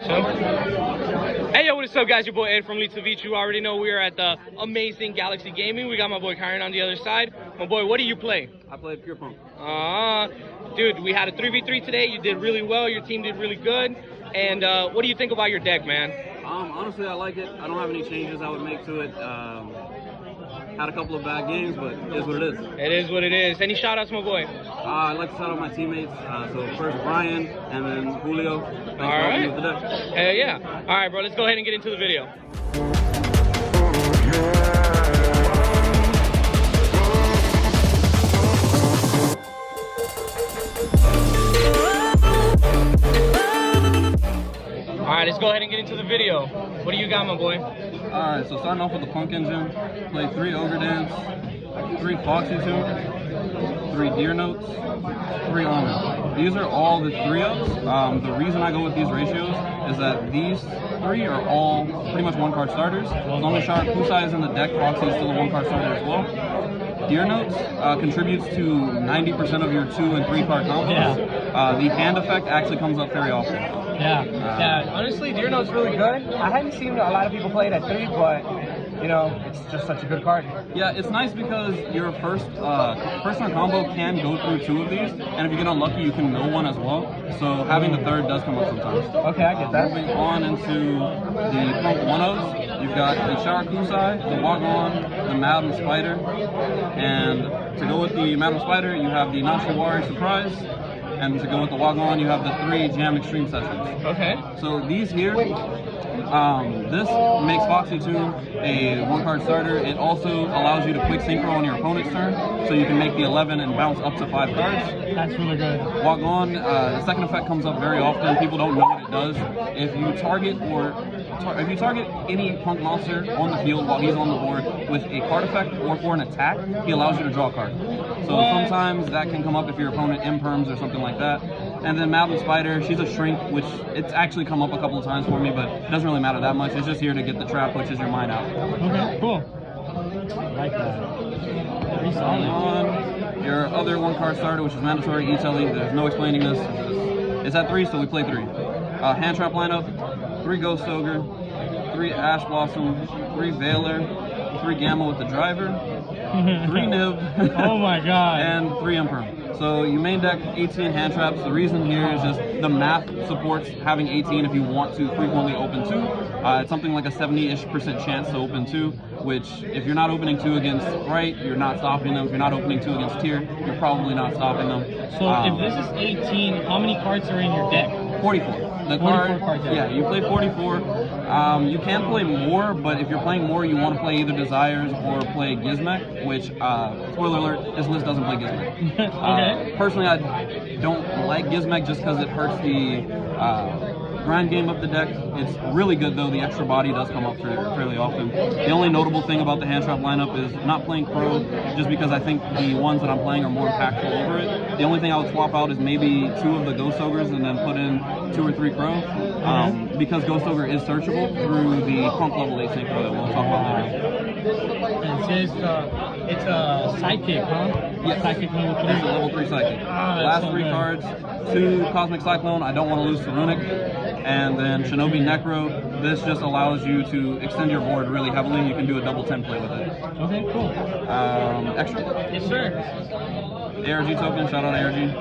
Hey yo, what is up guys? Your boy Ed from Lita Beach. You already know we are at the amazing Galaxy Gaming. We got my boy Kyron on the other side. My boy, what do you play? I play P.U.N.K.s. Dude, we had a 3v3 today. You did really well. Your team did really good. And what do you think about your deck, man? Honestly, I like it. I don't have any changes I would make to it. Had a couple of bad games, but it is what it is. It is what it is. Any shout outs, my boy? I'd like to shout out my teammates. So first Brian, and then Julio. Thanks All for helping right. me with the deck. Hell yeah. All right, bro. Let's go ahead and get into the video. All right, let's go ahead and get into the video. What do you got, my boy? Alright, so starting off with the P.U.N.K. engine, play 3 Ogre Dance, 3 Foxy Tune, 3 Deer Notes, 3 Armor. These are all the 3-ups. The reason I go with these ratios is that these 3 are all pretty much 1-card starters. As long as Kusai is in the deck, Foxy is still a 1-card starter as well. Deer Notes contributes to 90% of your 2 and 3 card combos. Yeah. The hand effect actually comes up very often. Yeah. Honestly, Deer Note's really good. I hadn't seen a lot of people play it at 3, but you know, it's just such a good card. Yeah, it's nice because your first turn combo can go through 2 of these, and if you get unlucky, you can mill one as well. So having the third does come up sometimes. Okay, I get that. Moving on into the P.U.N.K. 1-ofs, you've got the Kusai, the Wagon, the Madam Spider, and to go with the Madam Spider, you have the Nashiwari Surprise. And to go with the Wagon, you have the 3 Jam Extreme Sessions. Okay. So these here, this makes Foxy Tune a 1-card starter. It also allows you to quick synchro on your opponent's turn, so you can make the 11 and bounce up to 5 cards. That's really good. Wagon, the second effect comes up very often. People don't know what it does. If you target any P.U.N.K. monster on the field while he's on the board with a card effect or for an attack, he allows you to draw a card. So sometimes that can come up if your opponent imperms or something like that. And then Madam Spider, she's a shrink, which it's actually come up a couple of times for me, but it doesn't really matter that much. It's just here to get the trap, which is your mine out. Okay, cool. I like that. Pretty solid. On your other 1-card starter, which is mandatory E-Telly, there's no explaining this. It's at 3, so we play 3. Hand trap lineup, 3 Ghost Ogre, 3 Ash Blossom, 3 Veiler, 3 Gamma with the driver, 3 Nib, Oh my god. and 3 Imperm. So you main deck 18 hand traps. The reason here is just the math supports having 18 if you want to frequently open 2. It's something like a 70-ish% chance to open 2, which if you're not opening 2 against Sprite, you're not stopping them. If you're not opening 2 against Tier, you're probably not stopping them. So if this is 18, how many cards are in your deck? 44. The 44 cards, yeah, you play 44. You can play more, but if you're playing more, you want to play either Desires or play Gizmek, which, spoiler alert, this list doesn't play Gizmek. Okay. Personally, I don't like Gizmek just because it hurts the grind game of the deck. It's really good though. The extra body does come up fairly often. The only notable thing about the hand trap lineup is not playing Crow, just because I think the ones that I'm playing are more impactful over it. The only thing I would swap out is maybe 2 of the Ghost Ogres and then put in 2 or 3 Crow, because Ghost Ogre is searchable through the P.U.N.K. level 8 synchro that we'll talk about later. And it says it's a sidekick, huh? Yes. Sidekick level 3. It's a level 3 psychic. Last so 3 good. cards, 2 Cosmic Cyclone, I don't want to lose to Runic, and then Shinobi Necro. This just allows you to extend your board really heavily. You can do a double 10 play with it. Okay, cool. Extra? Yes, sir. ARG token, shout out ARG.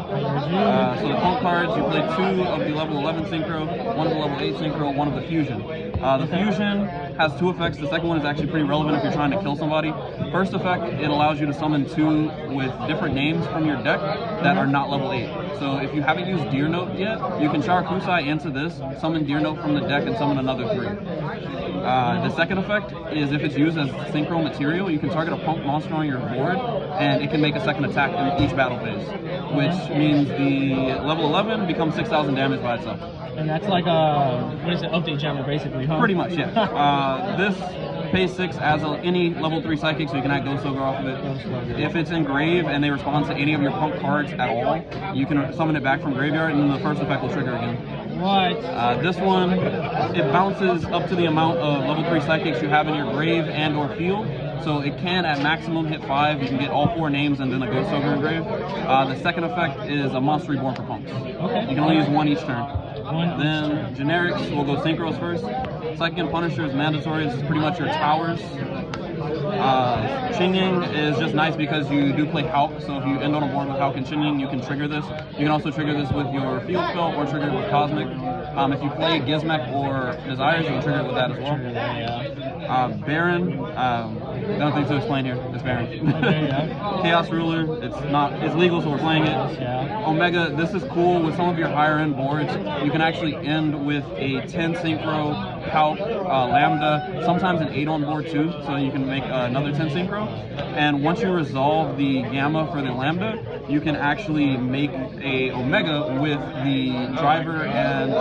So the P.U.N.K. cards, you play 2 of the level 11 synchro, 1 of the level 8 synchro, 1 of the fusion. The fusion has 2 effects. The second one is actually pretty relevant if you're trying to kill somebody. First effect, it allows you to summon 2 with different names from your deck that are not level 8. So if you haven't used Deer Note yet, you can char Kusai into this, summon Deer Note from the deck, and summon another 3. The second effect is if it's used as synchro material, you can target a P.U.N.K. monster on your board, and it can make a second attack in each battle phase, which means the level 11 becomes 6,000 damage by itself. And that's like a, what is it, update jammer basically, huh? Pretty much, yeah. This pays 6 as any level 3 psychic, so you can add Ghost Ogre off of it. If it's in grave and they respond to any of your P.U.N.K. cards at all, you can summon it back from graveyard, and then the first effect will trigger again. What? This one, it bounces up to the amount of level 3 psychics you have in your grave and or field. So it can at maximum hit 5. You can get all 4 names and then a Ghost Ogre engraved. The second effect is a Monster Reborn for punks. Okay. You can only use 1 each turn. One Then generics, we'll go synchros first. Second Punisher is mandatory. This is pretty much your towers. Chinging is just nice because you do play Hulk, so if you end on a board with Hulk and Chinging, you can trigger this. You can also trigger this with your field spell or trigger it with Cosmic. If you play Gizmek or Desires, you can trigger it with that as well. Baron, nothing to explain here. It's Baron. Okay, yeah. Chaos Ruler, it's legal, so we're playing it. Yeah. Omega, this is cool with some of your higher end boards. You can actually end with a 10 synchro, Hulk, Lambda, sometimes an 8 on board too, so you can make another 10 synchro. And once you resolve the Gamma for the Lambda, you can actually make a Omega with the driver and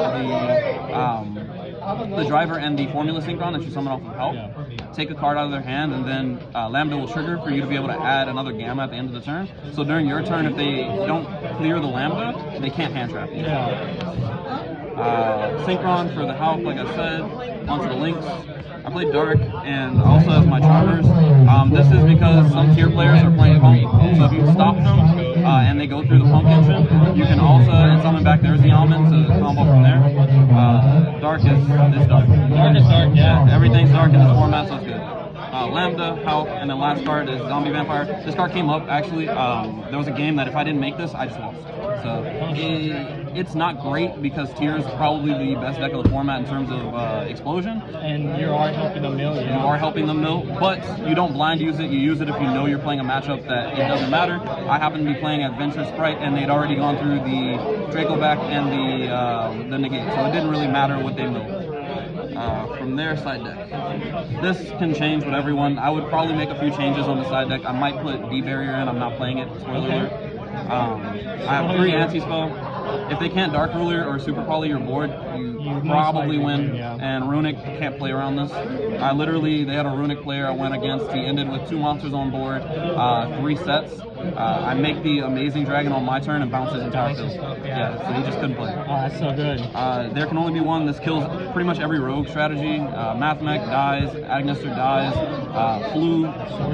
the Formula Synchron that you summon off of Help. Yeah. Take a card out of their hand, and then Lambda will trigger for you to be able to add another Gamma at the end of the turn. So during your turn, if they don't clear the Lambda, they can't hand trap you. Yeah. Synchron for the Hulk, like I said, onto the links. I played Dark and also have my Charmers. This is because some tier players are playing Punk, so if you stop them and they go through the Punk engine, you can also summon back their Z Almond to combo from there. Dark is dark. Dark is dark, yeah. Everything's dark in this format, so it's good. Lambda, Hulk, and then last card is Zombie Vampire. This card came up actually. There was a game that if I didn't make this, I just lost. So it's not great because Tier is probably the best deck of the format in terms of explosion. And you are helping them mill, yeah. You are helping them mill, but you don't blind use it. You use it if you know you're playing a matchup that it doesn't matter. I happen to be playing Adventure Sprite, and they'd already gone through the Draco back and the negate, so it didn't really matter what they milled. From their side deck, this can change with everyone. I would probably make a few changes on the side deck. I might put D-Barrier in. I'm not playing it. Spoiler alert. I have 3 anti-spell. If they can't Dark Ruler or Super Poly your board, you probably win. Yeah. And Runic can't play around this. They had a Runic player I went against. He ended with 2 monsters on board, 3 sets. I make the Amazing Dragon on my turn and bounce his entire field. Yeah, so he just couldn't play. Oh, that's so good. There can only be one. This kills pretty much every rogue strategy. Mathmech dies, Agnestor dies, Flu,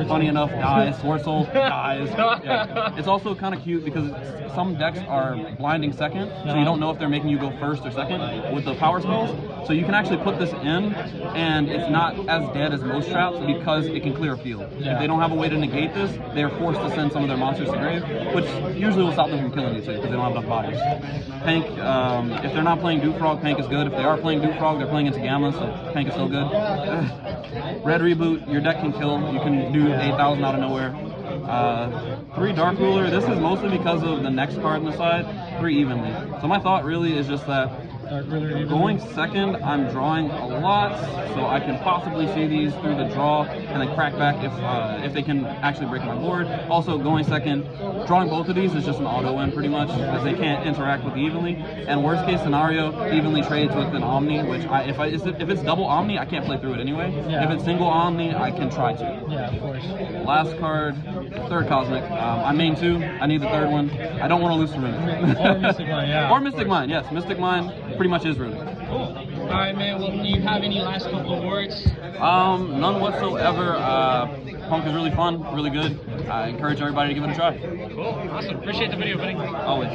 funny enough, dies, Sword Soul dies. Yeah. It's also kind of cute because some decks are blinding second, so you don't know if they're making you go first or second with the power spells. So you can actually put this in, and it's not as dead as most traps because it can clear a field. Yeah. If they don't have a way to negate this, they're forced to send some of their monsters to grave, which usually will stop them from killing you too, because they don't have enough bodies. P.U.N.K., if they're not playing Dewfrog, P.U.N.K. is good. If they are playing Dewfrog, they're playing into Gamma, so P.U.N.K. is still good. Red Reboot, your deck can kill. You can do 8,000 out of nowhere. 3 Dark Ruler, this is mostly because of the next card on the side, 3 evenly. So my thought really is just that going second, I'm drawing a lot, so I can possibly see these through the draw and then crack back if they can actually break my board. Also, going second, drawing both of these is just an auto win pretty much, because they can't interact with evenly. And worst case scenario, evenly trades with an Omni, which if it's double Omni, I can't play through it anyway. Yeah. If it's single Omni, I can try to. Yeah, of course. Last card, 3rd Cosmic. I main 2. I need the 3rd one. I don't want to lose to Runic. Or Mystic Mind, yeah. Or Mystic Mind, yes. Mystic Mind pretty much is Runic. Cool. All right, man. Well, do you have any last couple of words? None whatsoever. Punk is really fun, really good. I encourage everybody to give it a try. Cool. Awesome. Appreciate the video, buddy. Always.